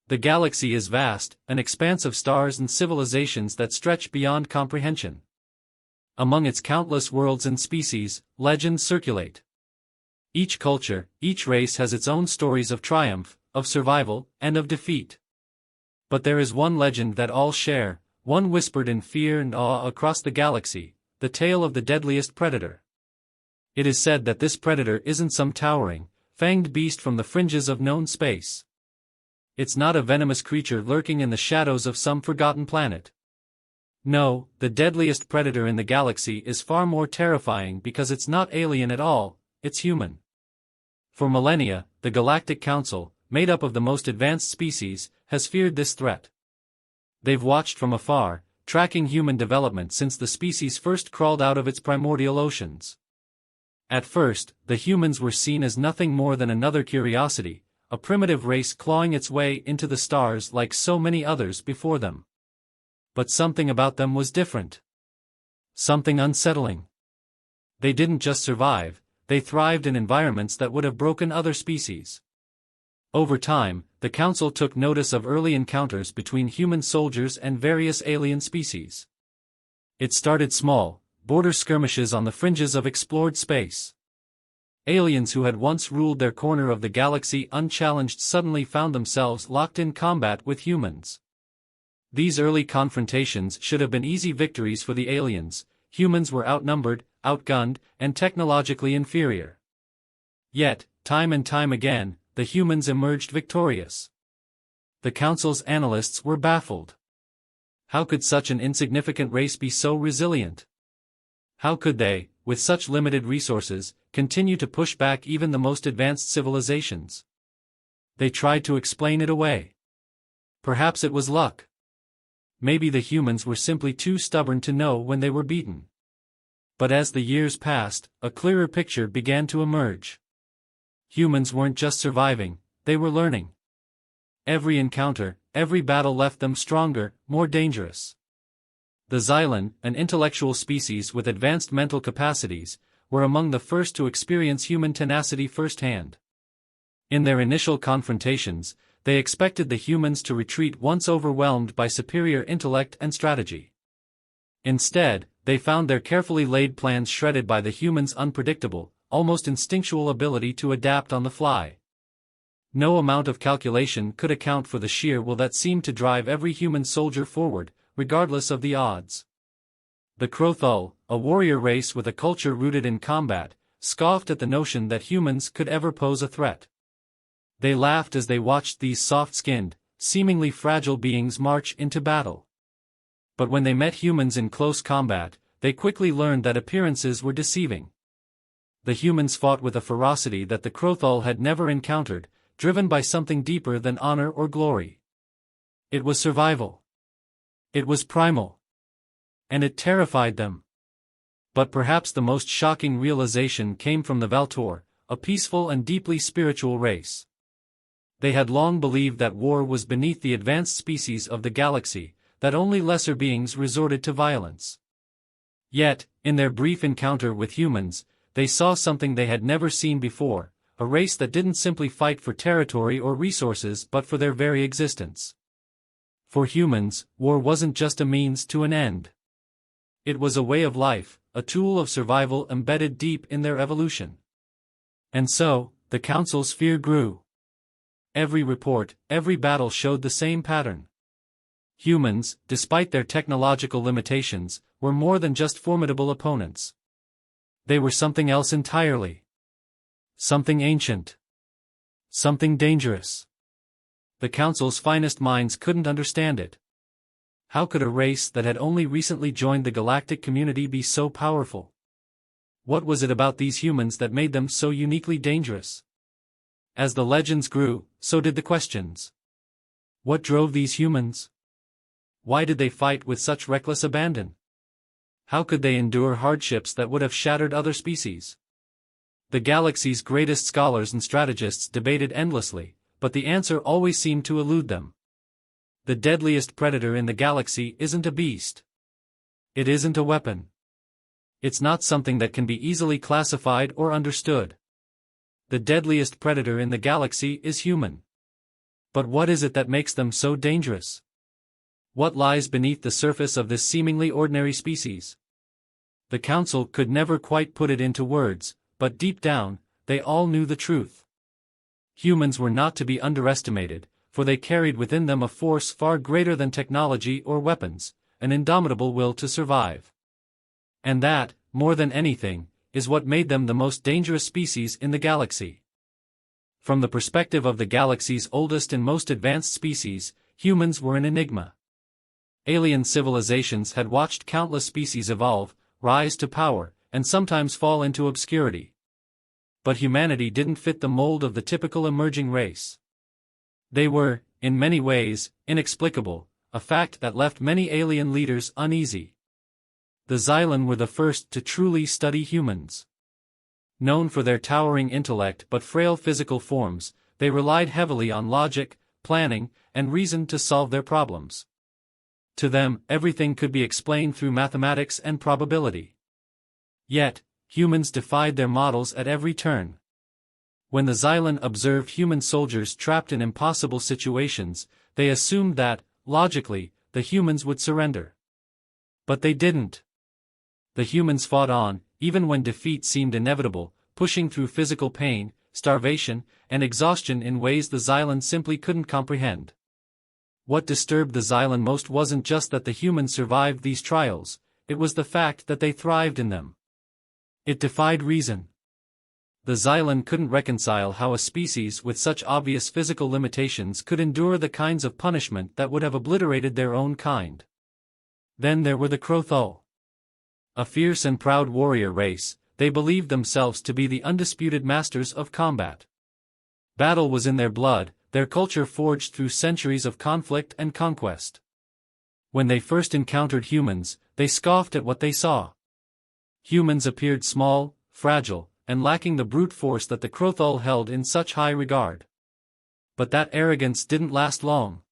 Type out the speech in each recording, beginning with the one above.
The galaxy is vast, an expanse of stars and civilizations that stretch beyond comprehension. Among its countless worlds and species, legends circulate. Each culture, each race has its own stories of triumph, of survival, and of defeat. But there is one legend that all share, one whispered in fear and awe across the galaxy, the tale of the deadliest predator. It is said that this predator isn't some towering, fanged beast from the fringes of known space. It's not a venomous creature lurking in the shadows of some forgotten planet. No, the deadliest predator in the galaxy is far more terrifying because it's not alien at all, it's human. For millennia, the Galactic Council, made up of the most advanced species, has feared this threat. They've watched from afar, tracking human development since the species first crawled out of its primordial oceans. At first, the humans were seen as nothing more than another curiosity, a primitive race clawing its way into the stars like so many others before them. But something about them was different. Something unsettling. They didn't just survive, they thrived in environments that would have broken other species. Over time, the Council took notice of early encounters between human soldiers and various alien species. It started small, border skirmishes on the fringes of explored space. Aliens who had once ruled their corner of the galaxy unchallenged suddenly found themselves locked in combat with humans. These early confrontations should have been easy victories for the aliens. Humans were outnumbered, outgunned, and technologically inferior. Yet, time and time again, the humans emerged victorious. The Council's analysts were baffled. How could such an insignificant race be so resilient? How could they, with such limited resources, continue to push back even the most advanced civilizations? They tried to explain it away. Perhaps it was luck. Maybe the humans were simply too stubborn to know when they were beaten. But as the years passed, a clearer picture began to emerge. Humans weren't just surviving, they were learning. Every encounter, every battle left them stronger, more dangerous. The Xylan, an intellectual species with advanced mental capacities, were among the first to experience human tenacity firsthand. In their initial confrontations, they expected the humans to retreat once overwhelmed by superior intellect and strategy. Instead, they found their carefully laid plans shredded by the humans' unpredictable, almost instinctual ability to adapt on the fly. No amount of calculation could account for the sheer will that seemed to drive every human soldier forward, regardless of the odds. The Krothul, a warrior race with a culture rooted in combat, scoffed at the notion that humans could ever pose a threat. They laughed as they watched these soft-skinned, seemingly fragile beings march into battle. But when they met humans in close combat, they quickly learned that appearances were deceiving. The humans fought with a ferocity that the Krothul had never encountered, driven by something deeper than honor or glory. It was survival. It was primal. And it terrified them. But perhaps the most shocking realization came from the Valtor, a peaceful and deeply spiritual race. They had long believed that war was beneath the advanced species of the galaxy, that only lesser beings resorted to violence. Yet, in their brief encounter with humans, they saw something they had never seen before, a race that didn't simply fight for territory or resources but for their very existence. For humans, war wasn't just a means to an end. It was a way of life, a tool of survival embedded deep in their evolution. And so, the Council's fear grew. Every report, every battle showed the same pattern. Humans, despite their technological limitations, were more than just formidable opponents. They were something else entirely. Something ancient. Something dangerous. The Council's finest minds couldn't understand it. How could a race that had only recently joined the galactic community be so powerful? What was it about these humans that made them so uniquely dangerous? As the legends grew, so did the questions. What drove these humans? Why did they fight with such reckless abandon? How could they endure hardships that would have shattered other species? The galaxy's greatest scholars and strategists debated endlessly, but the answer always seemed to elude them. The deadliest predator in the galaxy isn't a beast. It isn't a weapon. It's not something that can be easily classified or understood. The deadliest predator in the galaxy is human. But what is it that makes them so dangerous? What lies beneath the surface of this seemingly ordinary species? The council could never quite put it into words, but deep down, they all knew the truth. Humans were not to be underestimated, for they carried within them a force far greater than technology or weapons, an indomitable will to survive. And that, more than anything, is what made them the most dangerous species in the galaxy. From the perspective of the galaxy's oldest and most advanced species, humans were an enigma. Alien civilizations had watched countless species evolve, rise to power, and sometimes fall into obscurity. But humanity didn't fit the mold of the typical emerging race. They were, in many ways, inexplicable, a fact that left many alien leaders uneasy. The Xylan were the first to truly study humans. Known for their towering intellect but frail physical forms, they relied heavily on logic, planning, and reason to solve their problems. To them, everything could be explained through mathematics and probability. Yet, humans defied their models at every turn. When the Xylan observed human soldiers trapped in impossible situations, they assumed that, logically, the humans would surrender. But they didn't. The humans fought on, even when defeat seemed inevitable, pushing through physical pain, starvation, and exhaustion in ways the Xylan simply couldn't comprehend. What disturbed the Xylan most wasn't just that the humans survived these trials, it was the fact that they thrived in them. It defied reason. The Xylan couldn't reconcile how a species with such obvious physical limitations could endure the kinds of punishment that would have obliterated their own kind. Then there were the Krothul. A fierce and proud warrior race, they believed themselves to be the undisputed masters of combat. Battle was in their blood, their culture forged through centuries of conflict and conquest. When they first encountered humans, they scoffed at what they saw. Humans appeared small, fragile, and lacking the brute force that the Krothul held in such high regard. But that arrogance didn't last long.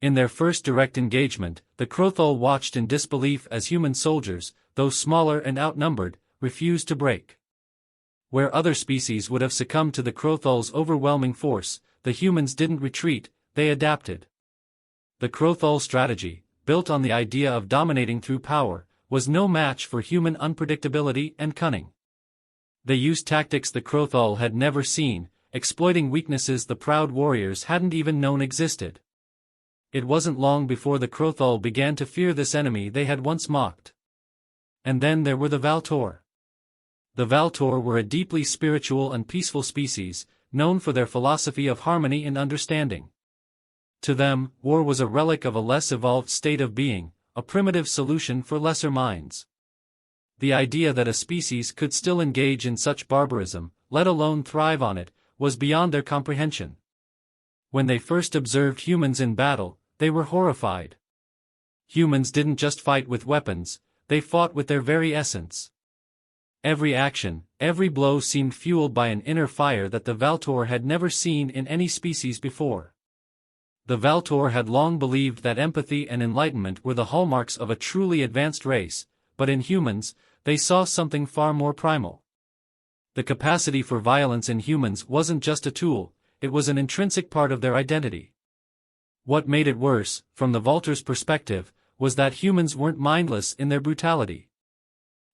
In their first direct engagement, the Krothul watched in disbelief as human soldiers, though smaller and outnumbered, refused to break. Where other species would have succumbed to the Krothul's overwhelming force, the humans didn't retreat, they adapted. The Krothul strategy, built on the idea of dominating through power, was no match for human unpredictability and cunning. They used tactics the Krothul had never seen, exploiting weaknesses the proud warriors hadn't even known existed. It wasn't long before the Krothul began to fear this enemy they had once mocked. And then there were the Valtor. The Valtor were a deeply spiritual and peaceful species, known for their philosophy of harmony and understanding. To them, war was a relic of a less evolved state of being, a primitive solution for lesser minds. The idea that a species could still engage in such barbarism, let alone thrive on it, was beyond their comprehension. When they first observed humans in battle, they were horrified. Humans didn't just fight with weapons, they fought with their very essence. Every action, every blow seemed fueled by an inner fire that the Valtor had never seen in any species before. The Valtor had long believed that empathy and enlightenment were the hallmarks of a truly advanced race, but in humans, they saw something far more primal. The capacity for violence in humans wasn't just a tool, it was an intrinsic part of their identity. What made it worse, from the Valtor's perspective, was that humans weren't mindless in their brutality.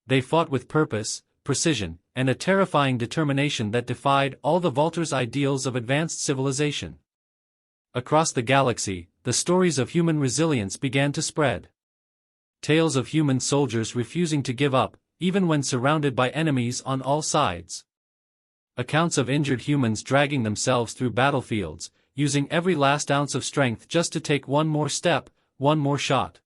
They fought with purpose, precision, and a terrifying determination that defied all the Valtor's ideals of advanced civilization. Across the galaxy, the stories of human resilience began to spread. Tales of human soldiers refusing to give up, even when surrounded by enemies on all sides. Accounts of injured humans dragging themselves through battlefields, using every last ounce of strength just to take one more step, one more shot.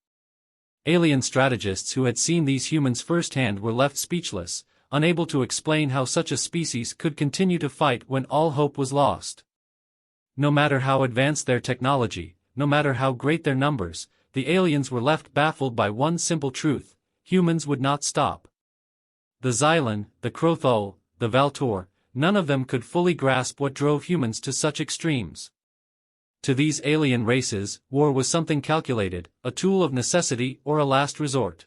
Alien strategists who had seen these humans firsthand were left speechless, unable to explain how such a species could continue to fight when all hope was lost. No matter how advanced their technology, no matter how great their numbers, the aliens were left baffled by one simple truth: humans would not stop. The Xylan, the Krothul, the Valtor, none of them could fully grasp what drove humans to such extremes. To these alien races, war was something calculated, a tool of necessity or a last resort.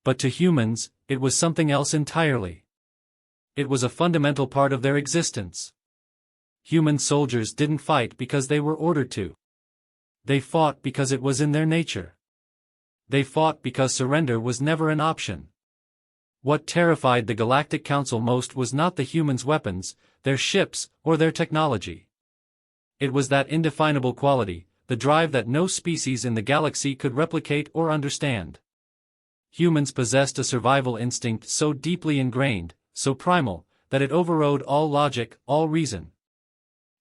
But to humans, it was something else entirely. It was a fundamental part of their existence. Human soldiers didn't fight because they were ordered to. They fought because it was in their nature. They fought because surrender was never an option. What terrified the Galactic Council most was not the humans' weapons, their ships, or their technology. It was that indefinable quality, the drive that no species in the galaxy could replicate or understand. Humans possessed a survival instinct so deeply ingrained, so primal, that it overrode all logic, all reason.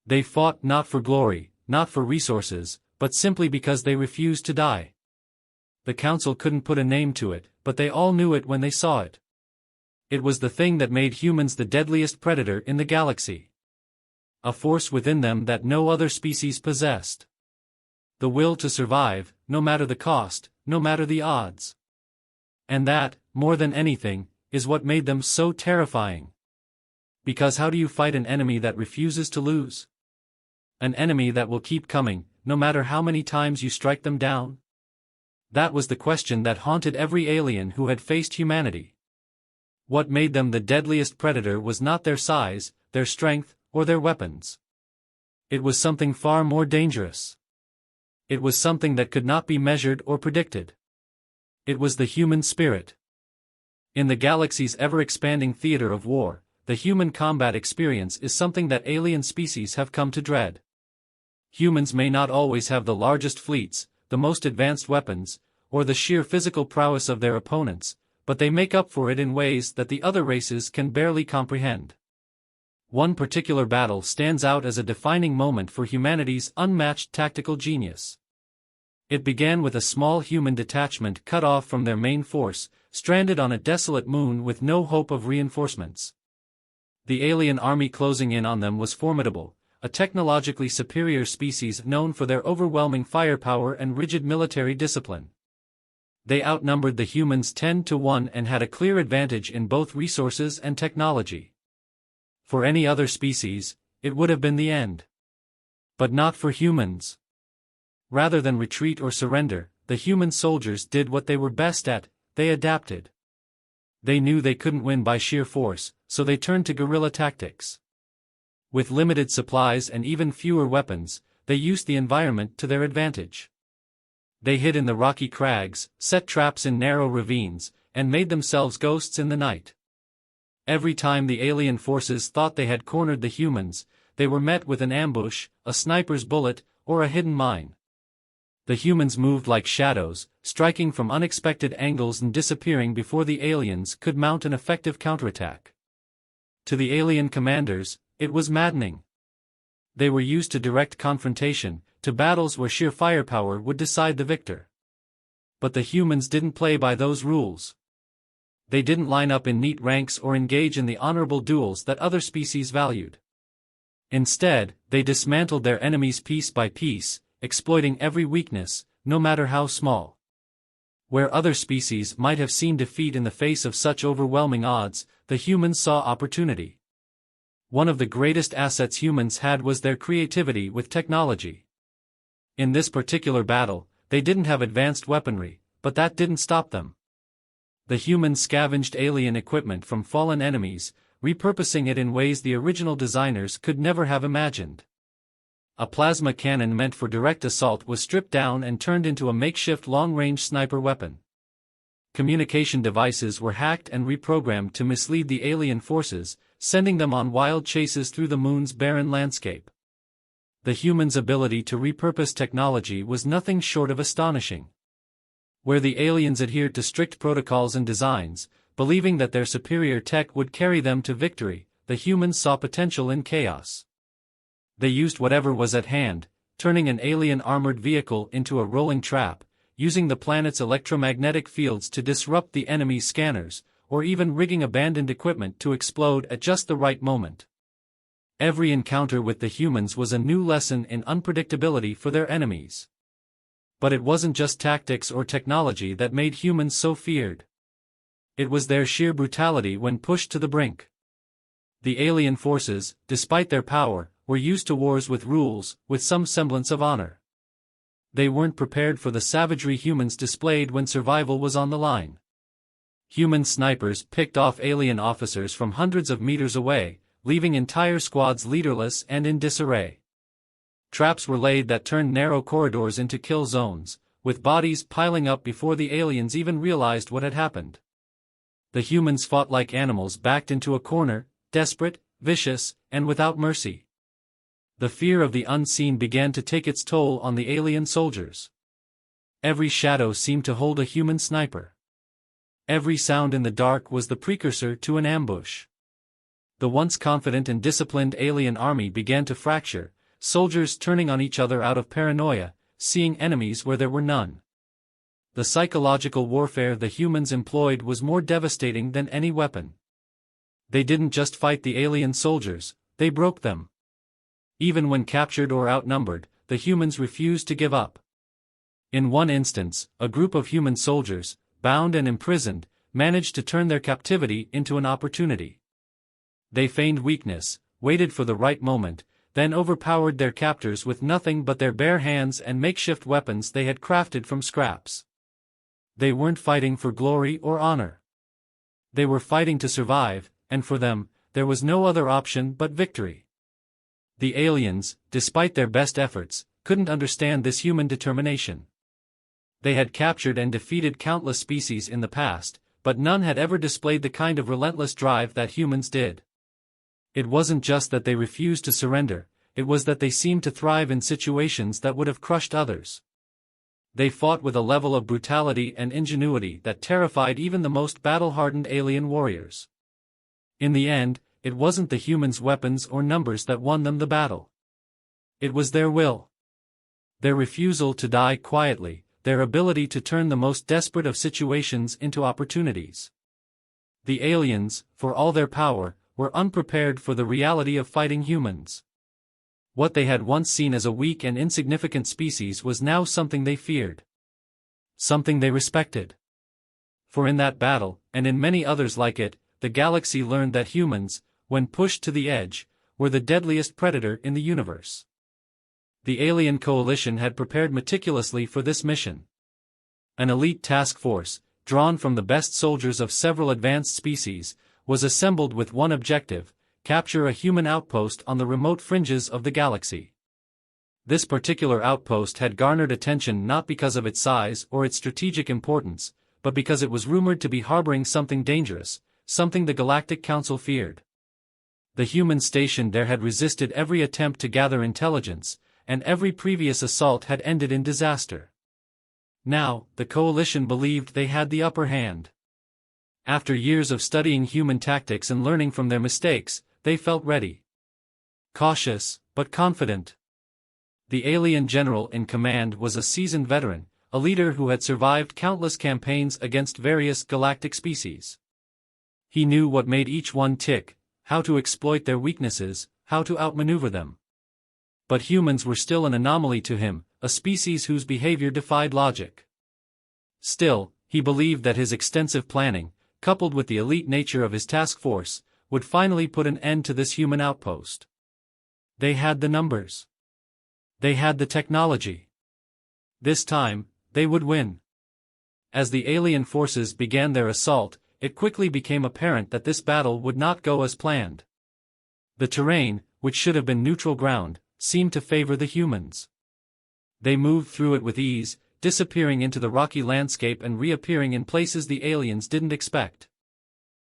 They fought not for glory, not for resources, but simply because they refused to die. The Council couldn't put a name to it, but they all knew it when they saw it. It was the thing that made humans the deadliest predator in the galaxy. A force within them that no other species possessed. The will to survive, no matter the cost, no matter the odds. And that, more than anything, is what made them so terrifying. Because how do you fight an enemy that refuses to lose? An enemy that will keep coming, no matter how many times you strike them down? That was the question that haunted every alien who had faced humanity. What made them the deadliest predator was not their size, their strength, or their weapons. It was something far more dangerous. It was something that could not be measured or predicted. It was the human spirit. In the galaxy's ever-expanding theater of war, the human combat experience is something that alien species have come to dread. Humans may not always have the largest fleets, the most advanced weapons, or the sheer physical prowess of their opponents, but they make up for it in ways that the other races can barely comprehend. One particular battle stands out as a defining moment for humanity's unmatched tactical genius. It began with a small human detachment cut off from their main force, stranded on a desolate moon with no hope of reinforcements. The alien army closing in on them was formidable, a technologically superior species known for their overwhelming firepower and rigid military discipline. They outnumbered the humans 10-1 and had a clear advantage in both resources and technology. For any other species, it would have been the end. But not for humans. Rather than retreat or surrender, the human soldiers did what they were best at, they adapted. They knew they couldn't win by sheer force, so they turned to guerrilla tactics. With limited supplies and even fewer weapons, they used the environment to their advantage. They hid in the rocky crags, set traps in narrow ravines, and made themselves ghosts in the night. Every time the alien forces thought they had cornered the humans, they were met with an ambush, a sniper's bullet, or a hidden mine. The humans moved like shadows, striking from unexpected angles and disappearing before the aliens could mount an effective counterattack. To the alien commanders, it was maddening. They were used to direct confrontation, to battles where sheer firepower would decide the victor. But the humans didn't play by those rules. They didn't line up in neat ranks or engage in the honorable duels that other species valued. Instead, they dismantled their enemies piece by piece, exploiting every weakness, no matter how small. Where other species might have seen defeat in the face of such overwhelming odds, the humans saw opportunity. One of the greatest assets humans had was their creativity with technology. In this particular battle, they didn't have advanced weaponry, but that didn't stop them. The humans scavenged alien equipment from fallen enemies, repurposing it in ways the original designers could never have imagined. A plasma cannon meant for direct assault was stripped down and turned into a makeshift long-range sniper weapon. Communication devices were hacked and reprogrammed to mislead the alien forces, sending them on wild chases through the moon's barren landscape. The humans' ability to repurpose technology was nothing short of astonishing. Where the aliens adhered to strict protocols and designs, believing that their superior tech would carry them to victory, the humans saw potential in chaos. They used whatever was at hand, turning an alien armored vehicle into a rolling trap, using the planet's electromagnetic fields to disrupt the enemy's scanners, or even rigging abandoned equipment to explode at just the right moment. Every encounter with the humans was a new lesson in unpredictability for their enemies. But it wasn't just tactics or technology that made humans so feared. It was their sheer brutality when pushed to the brink. The alien forces, despite their power, were used to wars with rules, with some semblance of honor. They weren't prepared for the savagery humans displayed when survival was on the line. Human snipers picked off alien officers from hundreds of meters away, leaving entire squads leaderless and in disarray. Traps were laid that turned narrow corridors into kill zones, with bodies piling up before the aliens even realized what had happened. The humans fought like animals backed into a corner, desperate, vicious, and without mercy. The fear of the unseen began to take its toll on the alien soldiers. Every shadow seemed to hold a human sniper. Every sound in the dark was the precursor to an ambush. The once confident and disciplined alien army began to fracture, soldiers turning on each other out of paranoia, seeing enemies where there were none. The psychological warfare the humans employed was more devastating than any weapon. They didn't just fight the alien soldiers, they broke them. Even when captured or outnumbered, the humans refused to give up. In one instance, a group of human soldiers, bound and imprisoned, managed to turn their captivity into an opportunity. They feigned weakness, waited for the right moment, then overpowered their captors with nothing but their bare hands and makeshift weapons they had crafted from scraps. They weren't fighting for glory or honor. They were fighting to survive, and for them, there was no other option but victory. The aliens, despite their best efforts, couldn't understand this human determination. They had captured and defeated countless species in the past, but none had ever displayed the kind of relentless drive that humans did. It wasn't just that they refused to surrender, it was that they seemed to thrive in situations that would have crushed others. They fought with a level of brutality and ingenuity that terrified even the most battle-hardened alien warriors. In the end, it wasn't the humans' weapons or numbers that won them the battle. It was their will. Their refusal to die quietly, their ability to turn the most desperate of situations into opportunities. The aliens, for all their power, were unprepared for the reality of fighting humans. What they had once seen as a weak and insignificant species was now something they feared. Something they respected. For in that battle, and in many others like it, the galaxy learned that humans, when pushed to the edge, were the deadliest predator in the universe. The alien coalition had prepared meticulously for this mission. An elite task force, drawn from the best soldiers of several advanced species, was assembled with one objective: capture a human outpost on the remote fringes of the galaxy. This particular outpost had garnered attention not because of its size or its strategic importance, but because it was rumored to be harboring something dangerous, something the Galactic Council feared. The humans stationed there had resisted every attempt to gather intelligence, and every previous assault had ended in disaster. Now, the coalition believed they had the upper hand. After years of studying human tactics and learning from their mistakes, they felt ready. Cautious, but confident. The alien general in command was a seasoned veteran, a leader who had survived countless campaigns against various galactic species. He knew what made each one tick, how to exploit their weaknesses, how to outmaneuver them. But humans were still an anomaly to him, a species whose behavior defied logic. Still, he believed that his extensive planning, coupled with the elite nature of his task force, would finally put an end to this human outpost. They had the numbers. They had the technology. This time, they would win. As the alien forces began their assault, it quickly became apparent that this battle would not go as planned. The terrain, which should have been neutral ground, seemed to favor the humans. They moved through it with ease, disappearing into the rocky landscape and reappearing in places the aliens didn't expect.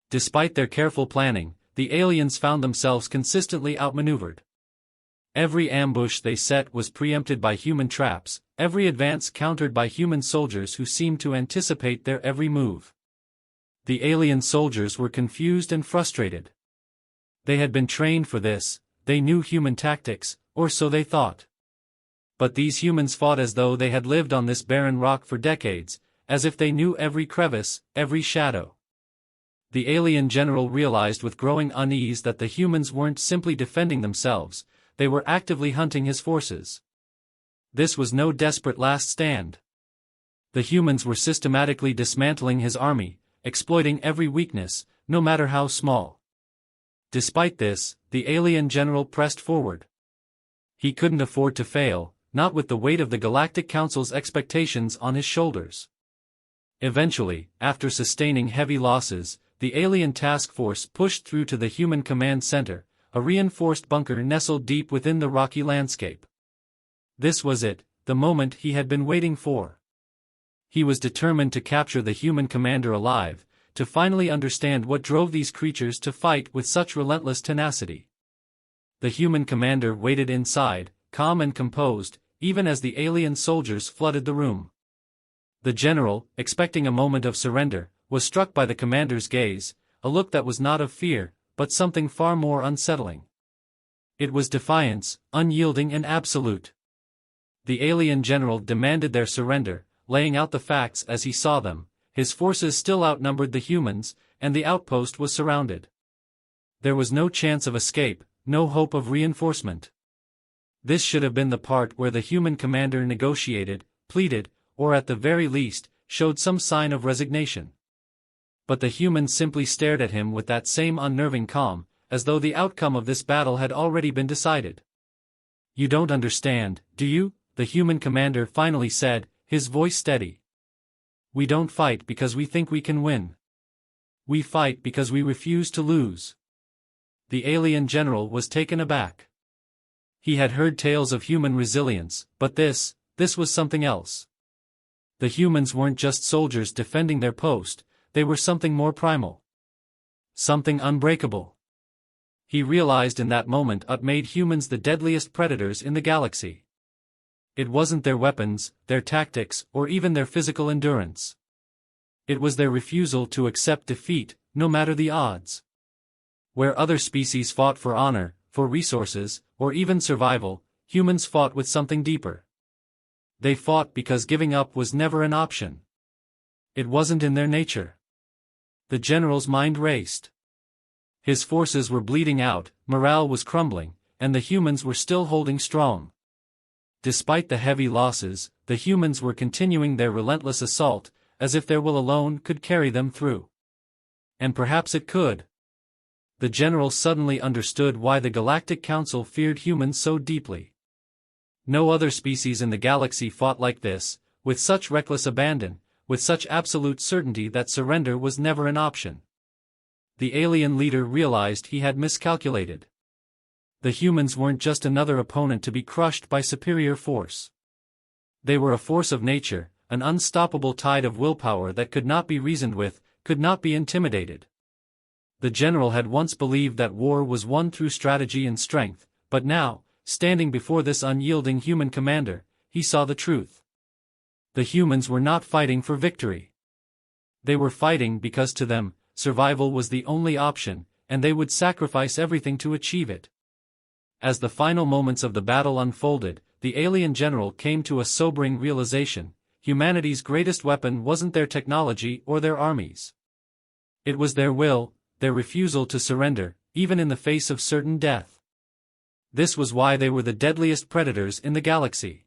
Despite their careful planning, the aliens found themselves consistently outmaneuvered. Every ambush they set was preempted by human traps, every advance countered by human soldiers who seemed to anticipate their every move. The alien soldiers were confused and frustrated. They had been trained for this, they knew human tactics, or so they thought. But these humans fought as though they had lived on this barren rock for decades, as if they knew every crevice, every shadow. The alien general realized with growing unease that the humans weren't simply defending themselves, they were actively hunting his forces. This was no desperate last stand. The humans were systematically dismantling his army, exploiting every weakness, no matter how small. Despite this, the alien general pressed forward. He couldn't afford to fail, not with the weight of the Galactic Council's expectations on his shoulders. Eventually, after sustaining heavy losses, the alien task force pushed through to the human command center, a reinforced bunker nestled deep within the rocky landscape. This was it, the moment he had been waiting for. He was determined to capture the human commander alive, to finally understand what drove these creatures to fight with such relentless tenacity. The human commander waited inside, calm and composed, even as the alien soldiers flooded the room. The general, expecting a moment of surrender, was struck by the commander's gaze, a look that was not of fear, but something far more unsettling. It was defiance, unyielding and absolute. The alien general demanded their surrender, laying out the facts as he saw them. His forces still outnumbered the humans, and the outpost was surrounded. There was no chance of escape, no hope of reinforcement. This should have been the part where the human commander negotiated, pleaded, or at the very least, showed some sign of resignation. But the humans simply stared at him with that same unnerving calm, as though the outcome of this battle had already been decided. "You don't understand, do you?" the human commander finally said, his voice steady. "We don't fight because we think we can win. We fight because we refuse to lose." The alien general was taken aback. He had heard tales of human resilience, but this was something else. The humans weren't just soldiers defending their post, they were something more primal. Something unbreakable. He realized in that moment what made humans the deadliest predators in the galaxy. It wasn't their weapons, their tactics, or even their physical endurance. It was their refusal to accept defeat, no matter the odds. Where other species fought for honor, for resources, or even survival, humans fought with something deeper. They fought because giving up was never an option. It wasn't in their nature. The general's mind raced. His forces were bleeding out, morale was crumbling, and the humans were still holding strong. Despite the heavy losses, the humans were continuing their relentless assault, as if their will alone could carry them through. And perhaps it could. The general suddenly understood why the Galactic Council feared humans so deeply. No other species in the galaxy fought like this, with such reckless abandon, with such absolute certainty that surrender was never an option. The alien leader realized he had miscalculated. The humans weren't just another opponent to be crushed by superior force. They were a force of nature, an unstoppable tide of willpower that could not be reasoned with, could not be intimidated. The general had once believed that war was won through strategy and strength, but now, standing before this unyielding human commander, he saw the truth. The humans were not fighting for victory. They were fighting because to them, survival was the only option, and they would sacrifice everything to achieve it. As the final moments of the battle unfolded, the alien general came to a sobering realization: humanity's greatest weapon wasn't their technology or their armies. It was their will, their refusal to surrender, even in the face of certain death. This was why they were the deadliest predators in the galaxy.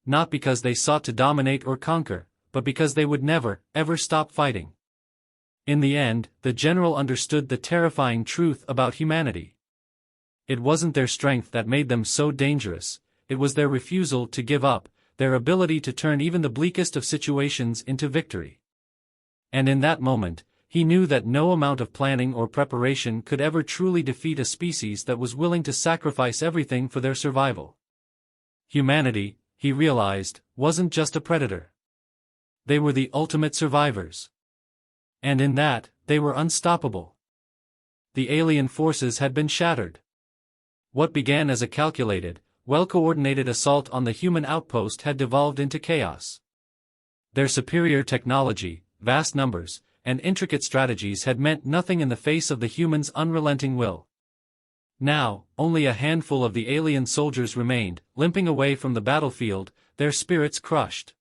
Not because they sought to dominate or conquer, but because they would never, ever stop fighting. In the end, the general understood the terrifying truth about humanity. It wasn't their strength that made them so dangerous, it was their refusal to give up, their ability to turn even the bleakest of situations into victory. And in that moment, he knew that no amount of planning or preparation could ever truly defeat a species that was willing to sacrifice everything for their survival. Humanity, he realized, wasn't just a predator. They were the ultimate survivors. And in that, they were unstoppable. The alien forces had been shattered. What began as a calculated, well-coordinated assault on the human outpost had devolved into chaos. Their superior technology, vast numbers, and intricate strategies had meant nothing in the face of the humans' unrelenting will. Now, only a handful of the alien soldiers remained, limping away from the battlefield, their spirits crushed.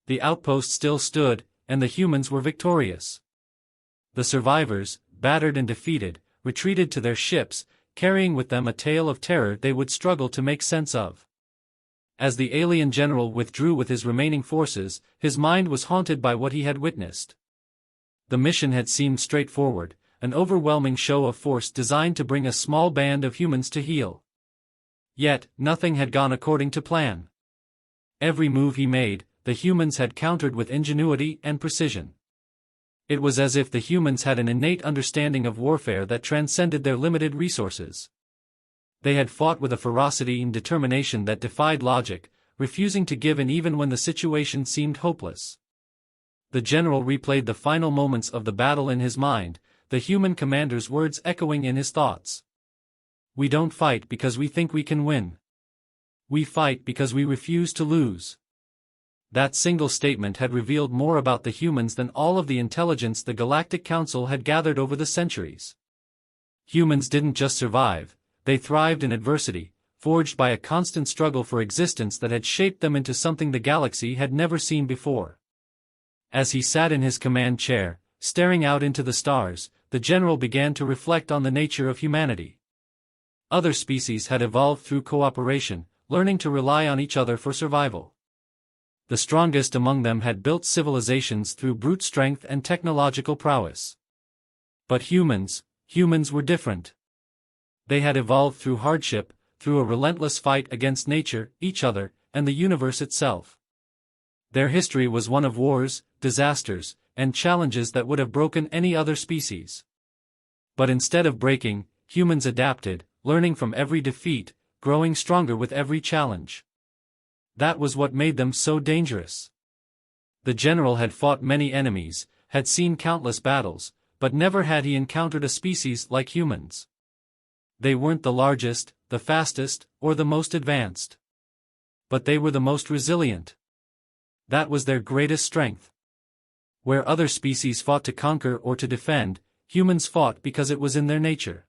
The outpost still stood, and the humans were victorious. The survivors, battered and defeated, retreated to their ships, carrying with them a tale of terror they would struggle to make sense of. As the alien general withdrew with his remaining forces, his mind was haunted by what he had witnessed. The mission had seemed straightforward, an overwhelming show of force designed to bring a small band of humans to heel. Yet, nothing had gone according to plan. Every move he made, the humans had countered with ingenuity and precision. It was as if the humans had an innate understanding of warfare that transcended their limited resources. They had fought with a ferocity and determination that defied logic, refusing to give in even when the situation seemed hopeless. The general replayed the final moments of the battle in his mind, the human commander's words echoing in his thoughts. "We don't fight because we think we can win. We fight because we refuse to lose." That single statement had revealed more about the humans than all of the intelligence the Galactic Council had gathered over the centuries. Humans didn't just survive, they thrived in adversity, forged by a constant struggle for existence that had shaped them into something the galaxy had never seen before. As he sat in his command chair, staring out into the stars, the general began to reflect on the nature of humanity. Other species had evolved through cooperation, learning to rely on each other for survival. The strongest among them had built civilizations through brute strength and technological prowess. But humans were different. They had evolved through hardship, through a relentless fight against nature, each other, and the universe itself. Their history was one of wars, disasters, and challenges that would have broken any other species. But instead of breaking, humans adapted, learning from every defeat, growing stronger with every challenge. That was what made them so dangerous. The general had fought many enemies, had seen countless battles, but never had he encountered a species like humans. They weren't the largest, the fastest, or the most advanced. But they were the most resilient. That was their greatest strength. Where other species fought to conquer or to defend, humans fought because it was in their nature.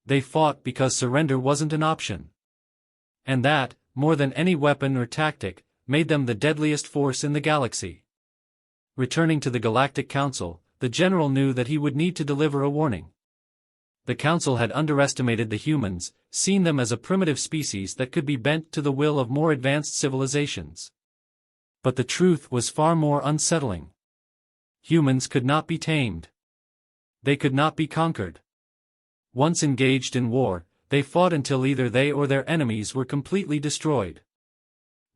They fought because surrender wasn't an option. And that, more than any weapon or tactic, made them the deadliest force in the galaxy. Returning to the Galactic Council, the general knew that he would need to deliver a warning. The Council had underestimated the humans, seen them as a primitive species that could be bent to the will of more advanced civilizations. But the truth was far more unsettling. Humans could not be tamed. They could not be conquered. Once engaged in war, they fought until either they or their enemies were completely destroyed.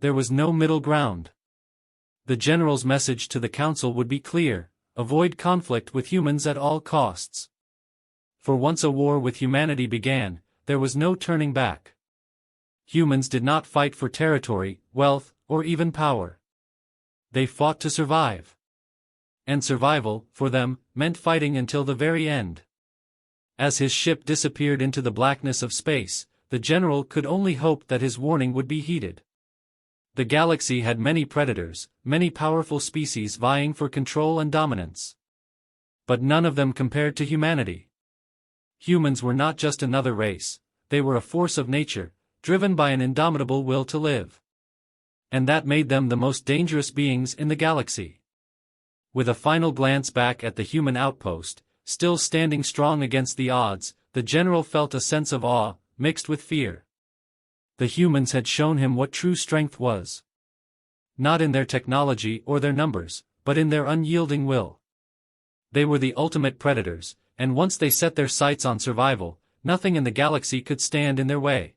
There was no middle ground. The general's message to the council would be clear: avoid conflict with humans at all costs. For once a war with humanity began, there was no turning back. Humans did not fight for territory, wealth, or even power. They fought to survive. And survival, for them, meant fighting until the very end. As his ship disappeared into the blackness of space, the general could only hope that his warning would be heeded. The galaxy had many predators, many powerful species vying for control and dominance. But none of them compared to humanity. Humans were not just another race, they were a force of nature, driven by an indomitable will to live. And that made them the most dangerous beings in the galaxy. With a final glance back at the human outpost, still standing strong against the odds, the general felt a sense of awe, mixed with fear. The humans had shown him what true strength was. Not in their technology or their numbers, but in their unyielding will. They were the ultimate predators, and once they set their sights on survival, nothing in the galaxy could stand in their way.